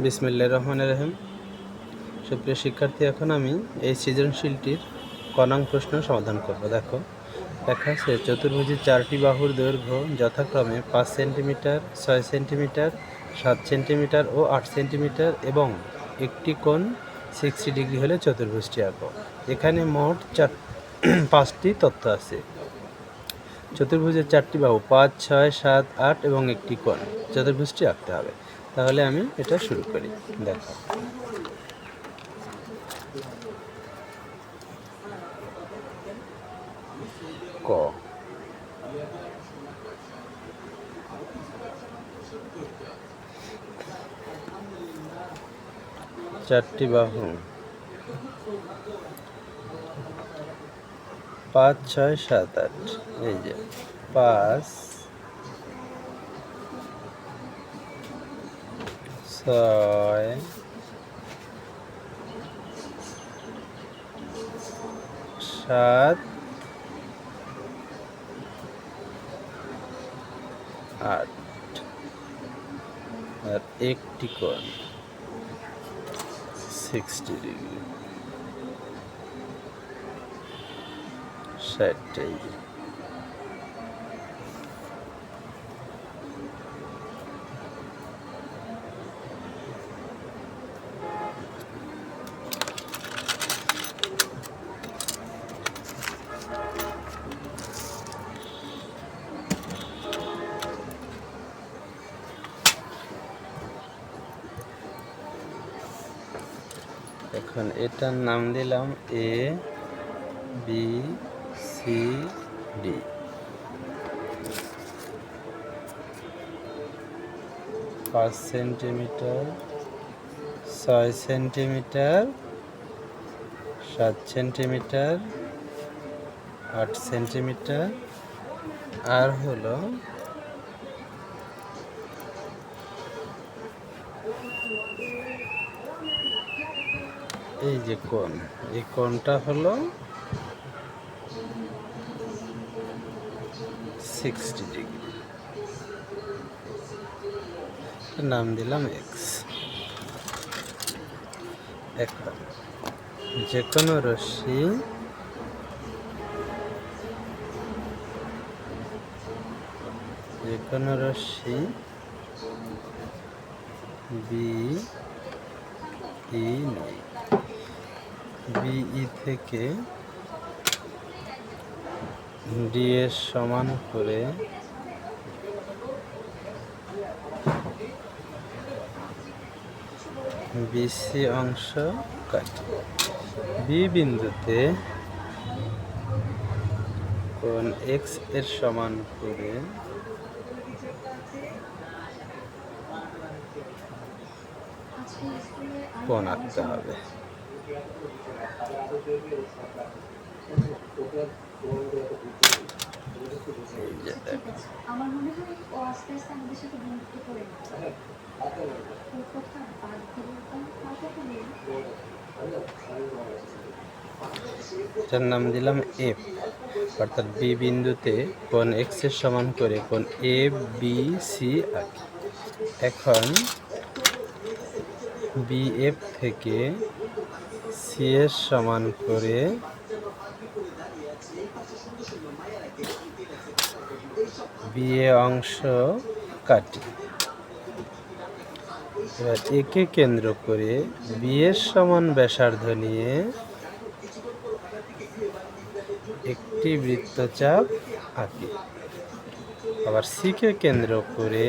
বিসমিল্লাহির রহমানির রহিম। সুপ্রিয় শিক্ষার্থী, এখন আমি এই সৃজনশীলটির ক নং প্রশ্ন সমাধান করব। দেখো, লেখা আছে চতুর্ভুজের 4টি বাহুর দৈর্ঘ্য যথাক্রমে 5 সেন্টিমিটার, 6 সেন্টিমিটার, 7 সেন্টিমিটার ও 8 সেন্টিমিটার এবং একটি কোণ 60 ডিগ্রি হলে চতুর্ভুজটি আঁকো। এখানে মোট 5টি তথ্য আছে। চতুর্ভুজের 4টি বাহু 5, 6, 7, 8 এবং একটি কোণ, চতুর্ভুজটি আঁকতে হবে। তাহলে আমি এটা শুরু করি। দেখো, ক 4টি বাহু 5, 6, 7, 8। এই যে 5, 6, 7, 8 আর একটি কোণ 60 ডিগ্রি, 60। এখন এটার নাম দিলাম A B C D. 5 centimetre, 6 centimetre, 7 centimetre, 8 centimetre আর হলো এই যে কোণ, এই কোণটা হলো 60 ডিগ্রি। নাম দিলাম এক্স। এখন যে কোনো রশ্মি বি ই নয়, বিই থেকে ডি এর সমান করে বিসি অংশ কাটি। বি বিন্দুতে কোণ এক্স এর সমান করে কোণ আঁকতে হবে। এটার নাম দিলাম এফ, অর্থাৎ বি বিন্দুতে কোণ এক্স এর সমান করে কোণ এ বি সি আঁকি। এখন বি এফ থেকে সি এর সমান করে বি এ অংশ কাটি। এবার একে কেন্দ্র করে বি এর সমান ব্যাসার্ধ নিয়ে একটি বৃত্তচাপ আঁকি। আবার সি কে কেন্দ্র করে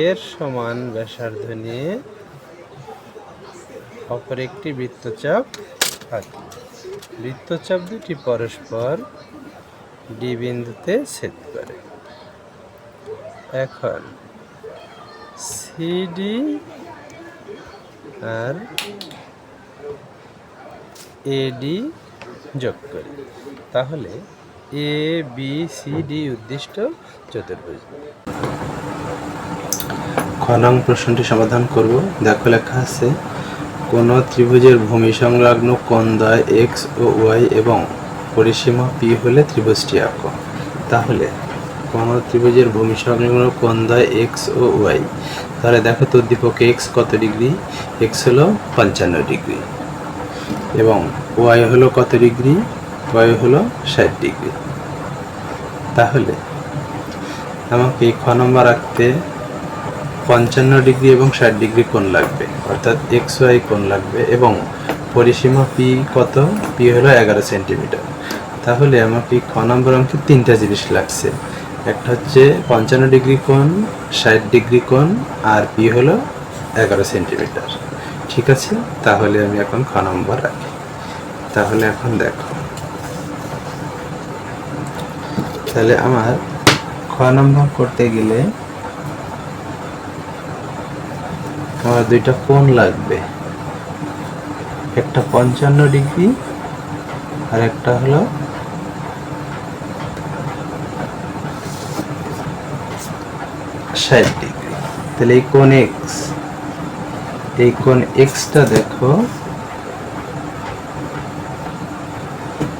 এর সমান ব্যাসার্ধ নিয়ে অপর একটি বৃত্তচাপ আঁকি। বৃত্তচাপ দুটি পরস্পর ডি বিন্দুতে ছেদ করে। এখন সিডি আর এডি যোগ করি, তাহলে এ বি সি ডি উদ্দিষ্ট চতুর্ভুজ। খ নং প্রশ্নটি সমাধান করব। দেখো, লেখা আছে কোন ত্রিভুজের ভূমি সংলগ্ন কোণদ্বয় এক্স ও ওয়াই এবং পরিসীমা পি হলে ত্রিভুজটি আঁকো। তাহলে কোন ত্রিভুজের ভূমি সংলগ্ন কোণ দ্বয় এক্স ও ওয়াই। তাহলে দেখো তো উদ্দীপকে এক্স কত ডিগ্রি, এক্স হলো 55 ডিগ্রি এবং ওয়াই হলো কত ডিগ্রি, ওয়াই হলো 60 ডিগ্রি। তাহলে আমাকে খ নম্বর রাখতে 55 ডিগ্রি এবং 60 ডিগ্রি কোণ লাগবে, অর্থাৎ এক্স ওয়াই কোণ লাগবে এবং পরিসীমা পি কত, পি হলো 11 সেন্টিমিটার। তাহলে আমাকে খ নম্বর অঙ্কে তিনটা জিনিস লাগছে, একটা হচ্ছে 55 ডিগ্রি কোণ, 60 ডিগ্রি কোণ আর পি হলো 11 সেন্টিমিটার। ঠিক আছে, তাহলে আমি এখন খ নম্বর রাখি। তাহলে এখন দেখো, তাহলে আমার খ নম্বর করতে গেলে আমার দুইটা কোণ লাগবে, একটা 55 ডিগ্রি আর একটা হলো 60 ডিগ্রি। তাহলে এই কোণ এক্স, এই কোণ এক্সটা দেখো,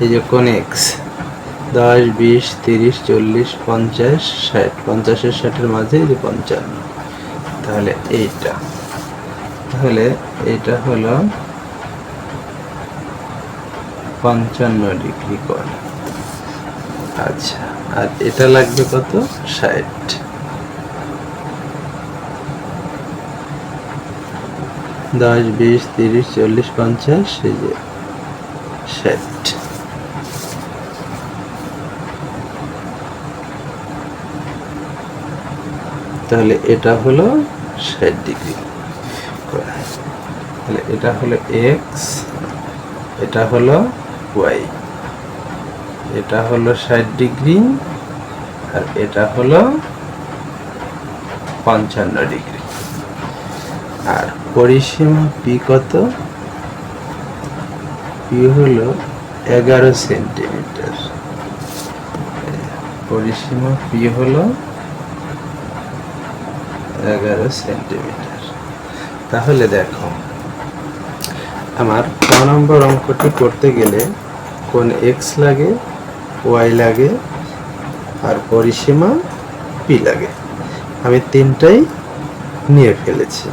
এই যে কোণ এক্স 10, 20, 30, 40, 50, 60, 50 এর 60 এর মাঝে এই যে 55। তাহলে এইটা, তাহলে এটা হলো 55 ডিগ্রি কোণ। আচ্ছা, আর এটা লাগবে কত, 60। 10, 20, 30, 40, 50, এই যে 60। তাহলে এটা হলো 60 ডিগ্রি। তাহলে এটা হলো এক্স, এটা হলো ওয়াই, এটা হলো 60 ডিগ্রি আর এটা হলো 55 ডিগ্রি। আর পরিসীমা পি কত, পি হলো 11 সেন্টিমিটার। পরিসীমা পি হলো 11 সেন্টিমিটার। তাহলে দেখো, আমার ক নম্বর অঙ্কটি করতে গেলে কোণ এক্স লাগে, ওয়াই লাগে আর পরিসীমা পি লাগে। আমি তিনটাই নিয়ে ফেলেছি।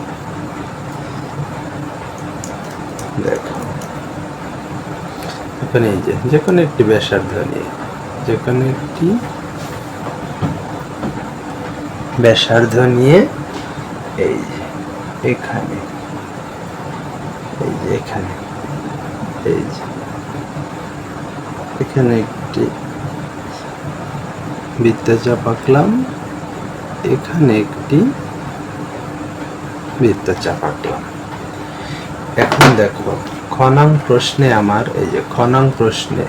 দেখো এখানে এই যে কোনো একটি ব্যাসার্ধ নিয়ে, যে কোনো একটি ব্যাসার্ধ নিয়ে এই যে এখানে, এই যে এখানে, এই যে এখানে একটি বৃত্তচাপ আঁকলাম, এখানে একটি বৃত্তচাপ আঁকলাম। এখন দেখো খ নং প্রশ্নে আমার, এই যে খ নং প্রশ্নে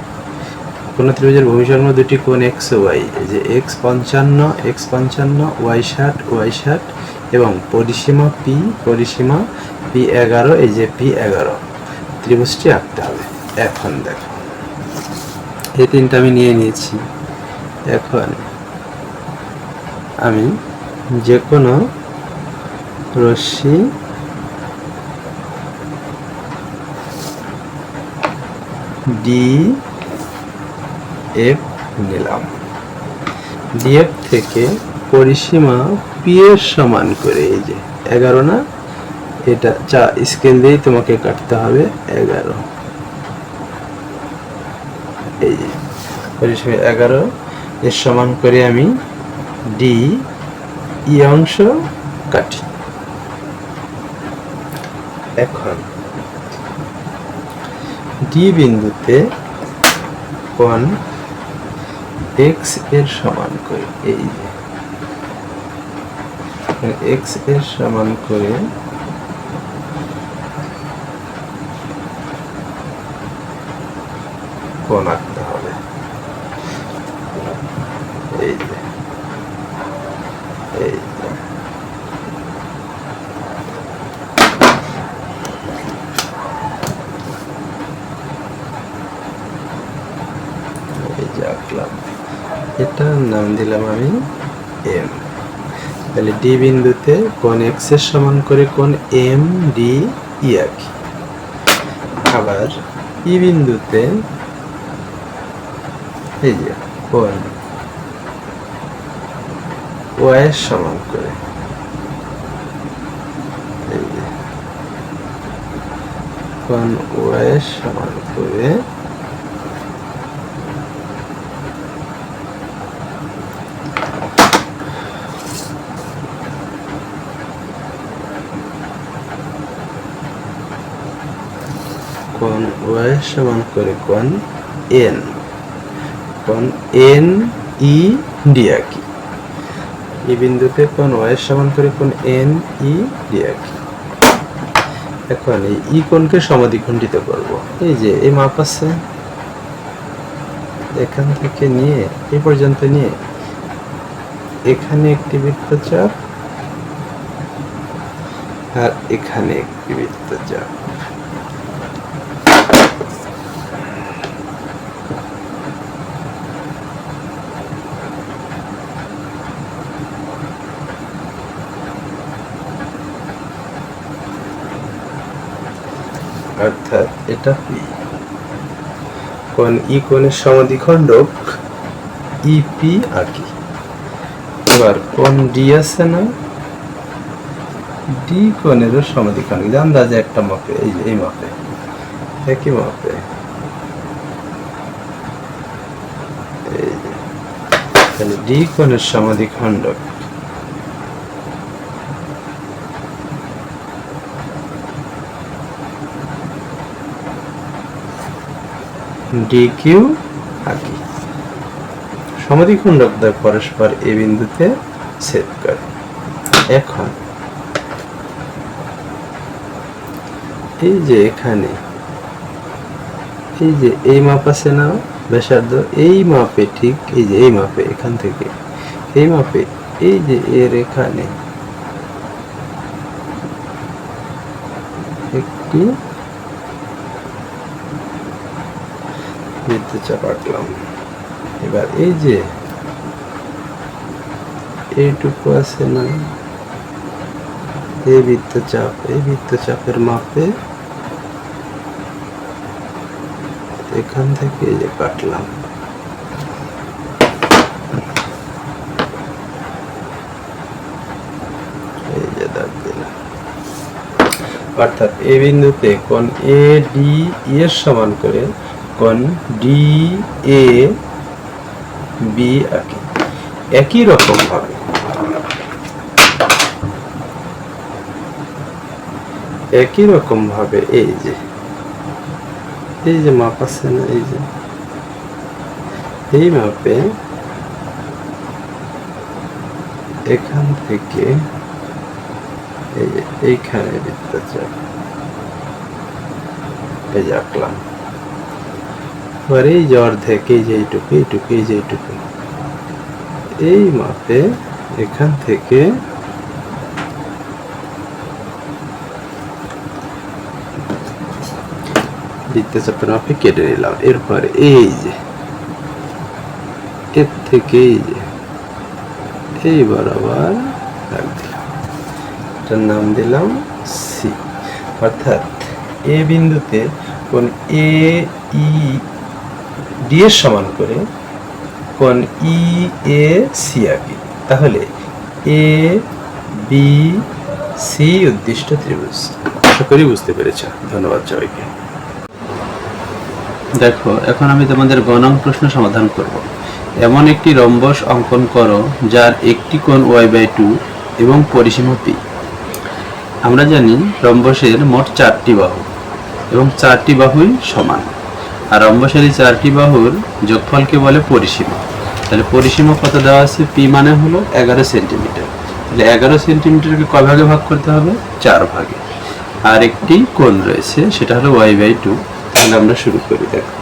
কোন ত্রিভুজের ভূমি সংলগ্ন দুটি কোণ এক্স ও ওয়াই, এই যে এক্স 55, ওয়াই 60, ওয়াই 60 এবং পরিসীমা পি, পরিসীমা পি 11, এই যে পি 11 ত্রিভুজটি আঁকতে হবে। এখন দেখো এই তিনটা আমি নিয়ে নিয়েছি। এখন আমি যে কোনো রশ্মি ডি এফ নিলাম, ডিএফ থেকে পরিসীমা পি এর সমান করে, এই যে 11 না, এটা স্কেল দিয়ে তোমাকে কাটতে হবে 11, এই যে পরিসীমা 11 এর সমান করে আমি ডি ই অংশ কাটি। এখন ডি বিন্দুতে কোণ এক্স এর সমান করে, এই যে এক্স এর সমান করে কোণ আঁকতে হবে। এই যে এই যে আঁকলাম, এটার নাম দিলাম আমি এম। তাহলে ডি বিন্দুতে কোণ এক্স এর সমান করে কোণ এম ডি ই আঁকি। আবার ই বিন্দুতে এই যে কোণ ওয়াই এর সমান করে, এই যে কোণ ওয়াই এর সমান করে কোণ ওয়াই এর সমান করে কোণ এন ই ডি আঁকি। এই বিন্দুতে কোণ ওয়াই এর সমান করে কোণ এন ই ডি আঁকি। এখন এই ই কোণকে সমাদ্বিখণ্ডিত করব। এই যে এই মাপ আছে, এখান থেকে নিয়ে এই পর্যন্ত নিয়ে এখানে একটি বৃত্তচাপ আর এখানে একটি বৃত্তচাপ, অর্থাৎ এটা পি। কোণ ই কোণের সমাদ্বিখণ্ডক ইপি আঁকি। এবার কোণ ডি আছে না, ডি কোণেরও সমাদ্বিখণ্ডক আন্দাজে একটা মাপে, এই যে এই মাপে, একই মাপে, এই যে তাহলে ডি কোণের সমাদ্বিখণ্ডক ডি কিউ আঁকি। সমাদ্বিখণ্ডক দ্বয় পরস্পর এই বিন্দুতে ছেদ করে। এখন এই যে এখানে এই যে এই মাপ আছে না ব্যাসার্ধ, এই মাপে ঠিক এই যে এই মাপে এখান থেকে এই মাপে এই যে এর এখানে একটি বৃত্তচাপ আঁকলাম। এবার এই যে এইটুকু আছে না, এই বৃত্তচাপের মাপে এখান থেকে এই যে কাটলাম, এই যে দাগ দিলাম। অর্থাৎ এই বিন্দুতে কোণ এ ডি এর সমান করে কোণ ডি এ বি আঁকি। একই রকম ভাবে এই যে মাপ আছে না, এই যে এই মাপে এখান থেকে এই যে এইখানে বৃত্তচাপ এই যে আঁকলাম। এবার এই যে অর্ধেক, এই যে এইটুকু এই মাপে এখান থেকে বৃত্তচাপের মাপে কেটে নিলাম। এরপরে এই যে এর থেকে এই যে এই বরাবর দাগ দিলাম, এটার নাম দিলাম সি। অর্থাৎ এ বিন্দুতে কোণ এ ই ডি এর সমান করে কোণ ই এ সি আঁকি। তাহলে এ বি সি উদ্দিষ্ট ত্রিভুজ। আশা করি বুঝতে পেরেছ। ধন্যবাদ সবাইকে। দেখো, এখন আমি তোমাদের গ নং প্রশ্ন সমাধান করব। এমন একটি রম্বস অঙ্কন করো যার একটি কোণ y/2 এবং পরিসীমা p। আমরা জানি রম্বসের মোট 4টি বাহু এবং 4টি বাহুই সমান, আর রম্বসের এই 4টি বাহুর যোগফলকে বলে পরিসীমা। তাহলে পরিসীমা কত দেওয়া আছে? p মানে হলো 11 সেন্টিমিটার। তাহলে 11 সেন্টিমিটারকে কয় ভাগে ভাগ করতে হবে? 4 ভাগে। আর একটি কোণ রয়েছে, সেটা হলো y/2। তাহলে আমরা শুরু করি। দেখো,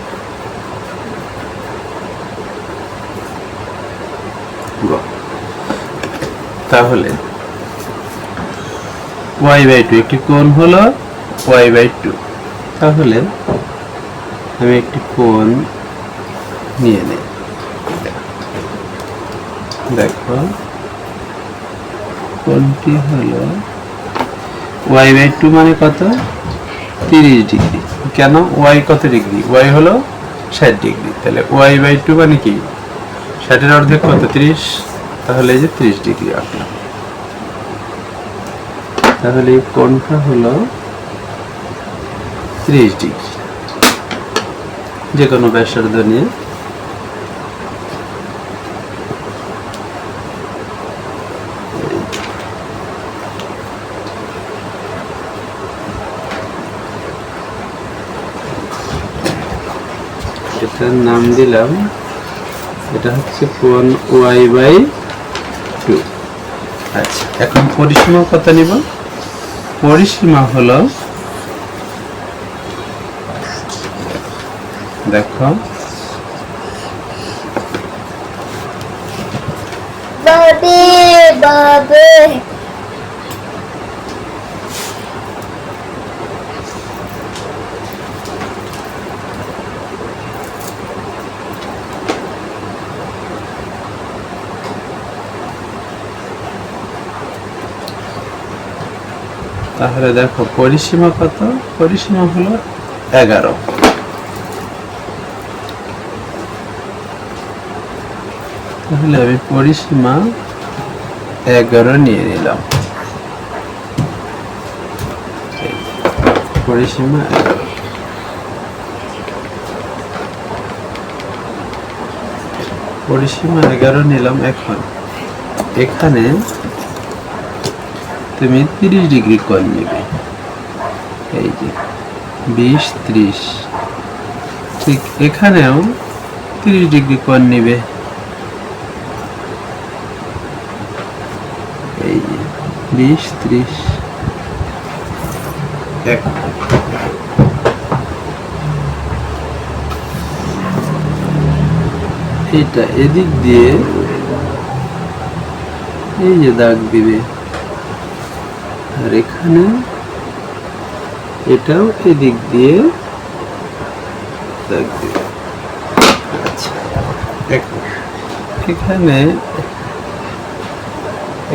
তাহলে y/2 একটি কোণ হলো y/2। তাহলে আমি একটি কোণ নিয়ে নেই। দেখো, কোণটি হলো y/2 মানে কত? 30 ডিগ্রি। কেন? y কত ডিগ্রি? y হলো 60 ডিগ্রি। তাহলে y/2 মানে কি? 60 এর অর্ধেক কত? 30। তাহলে এই যে 30 ডিগ্রি আঁকলাম। তাহলে এই কোণটা হলো 30 ডিগ্রি। যে কোনো ব্যাসার্ধ নিয়ে এটার নাম দিলাম, এটা হচ্ছে কোণ y/2। আচ্ছা, এখন পরিসীমা কত নিব? পরিসীমা হলো, দেখো তাহলে দেখো পরিসীমা কত? পরিসীমা হলো 11। তাহলে আমি পরিসীমা 11 নিয়ে নিলাম। পরিসীমা 11। পরিসীমা 11 নিলাম। এখন এখানে তুমি 30 ডিগ্রি কোণ নেবে, এই যে 20, 30। ঠিক এখানেও 30 ডিগ্রি কোণ নেবে, এই যে 20, 30। এটা এদিক দিয়ে এই যে দাগ দিবে, আর এখানে এটাও এদিক দিয়ে দাগ দিবে। আচ্ছা,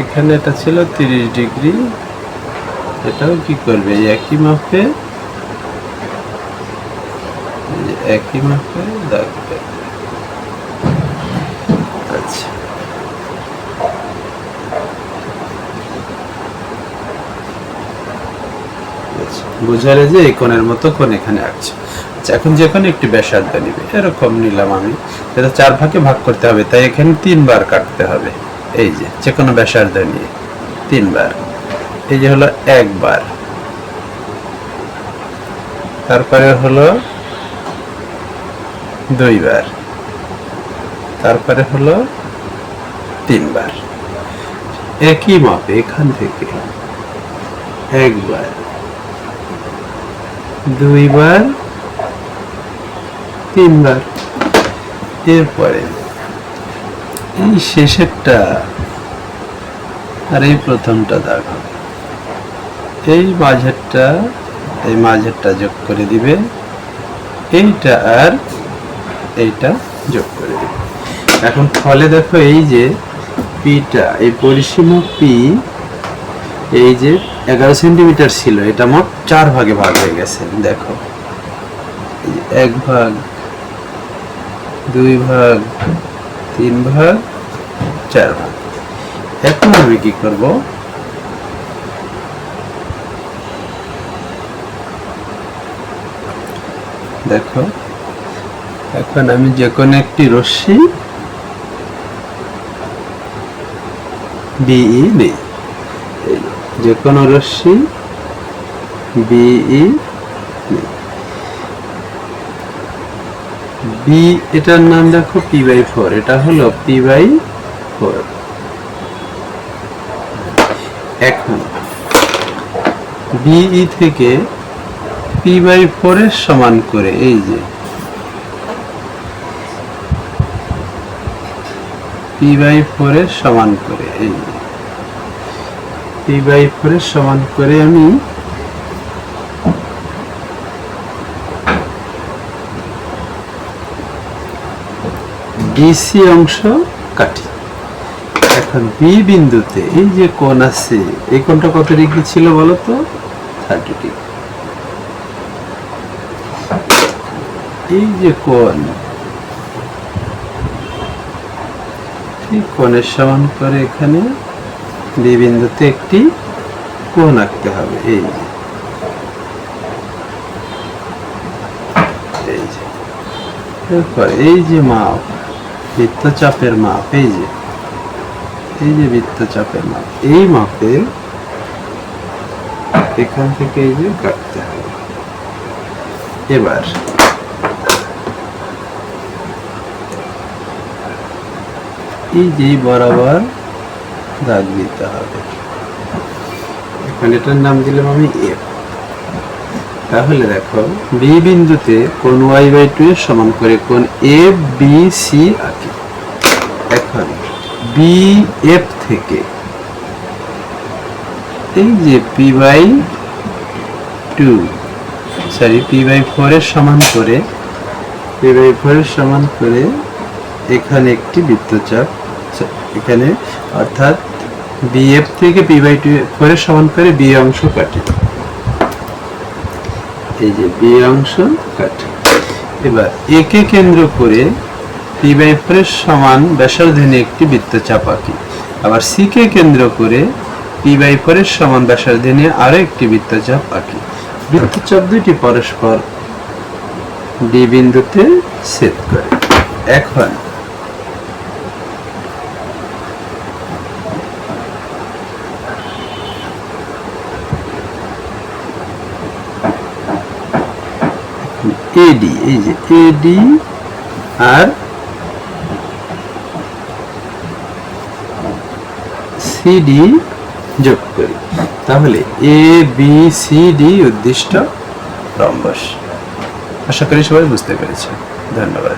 এখানে এটা ছিল 30 ডিগ্রি, এটাও কি করবে? একই মাপে দাগ দেবে। আচ্ছা, বুঝালে যে এই কোণের মতো কোণ এখানে আসছে। আচ্ছা, এখন যে কোনো একটি ব্যাসার্ধ নিবে, এরকম নিলাম আমি। এটা 4 ভাগে ভাগ করতে হবে, তাই এখানে 3 বার কাটতে হবে। এই যে কোনো ব্যাসার্ধ নিয়ে 3 বার। এই যে হলো 1 বার, তারপরে হলো 2 বার, তারপরে হলো 3 বার। একই মাপে এখান থেকে 1 বার, 2 বার, 3 বার। এরপরে এই শেষেরটা আর এই প্রথমটা দাগ হবে, এই মাঝেরটা যোগ করে দিবে, এইটা আর এইটা যোগ করে দিবে। এখন ফলে দেখো এই যে পিটা, এই পরিসীমা পি, এই যে 11 সেন্টিমিটার ছিল, এটা মোট 4 ভাগে ভাগ হয়ে গেছে। দেখো 1 ভাগ, 2 ভাগ, 3 ভাগ, 4 ভাগ। এখন আমি কি করব? দেখো এখন আমি যে কোনো একটি রশ্মি বিই নেই, যে কোনো রশ্মি বিই নেই। বি, এটার নাম দেখো p/4, এটা হলো p/4। এখন বিই থেকে p/4 এর সমান করে, এই যে p/4 এর সমান করে, এই যে p/4 এর সমান করে আমি ডিসি অংশ কাটি। এখন বি বিন্দুতে এই যে কোণ আছে, এই কোণটা কত ডিগ্রি ছিল বলো তো? 30 ডিগ্রি। এই যে কোণ এই কোণের সমান করে এখানে বি বিন্দুতে একটি কোণ আঁকতে হবে। এই যে এরপর এই যে মাপ, বৃত্তচাপের মাপ, এই যে বৃত্তচাপের মাপ, এই মাপে এখান থেকে এই যে কাটতে হবে। এবার এই যে বরাবর দাগ দিতে হবে। এখানে এটার নাম দিলাম আমি এফ। তাহলে দেখো বি বিন্দুতে কোণ y/2 এর সমান করে কোণ এফ বি সি আঁকি। এখন বি এফ থেকে এই যে p/2 সরি p/4 এর সমান করে এখানে একটি বৃত্তচাপ, এখানে অর্থাৎ বিএফ থেকে p/4 এর সমান করে বি অংশ কাটি। এই যে বি অংশ কাটি। এবার এ কে কেন্দ্র করে p/4 এর সমান ব্যাসার্ধ নিয়ে একটি বৃত্তচাপ আঁকি। আবার সি কে কেন্দ্র করে p/4 এর সমান ব্যাসার্ধ নিয়ে আরো একটি বৃত্তচাপ আঁকি। বৃত্তচাপ দুটি পরস্পর ডি বিন্দুতে ছেদ করে। এখন এডি, এই যে এডি আর সিডি যোগ করি, তাহলে এ বি সি ডি উদ্দিষ্ট রম্বস। আশা করি সবাই বুঝতে পেরেছে। ধন্যবাদ।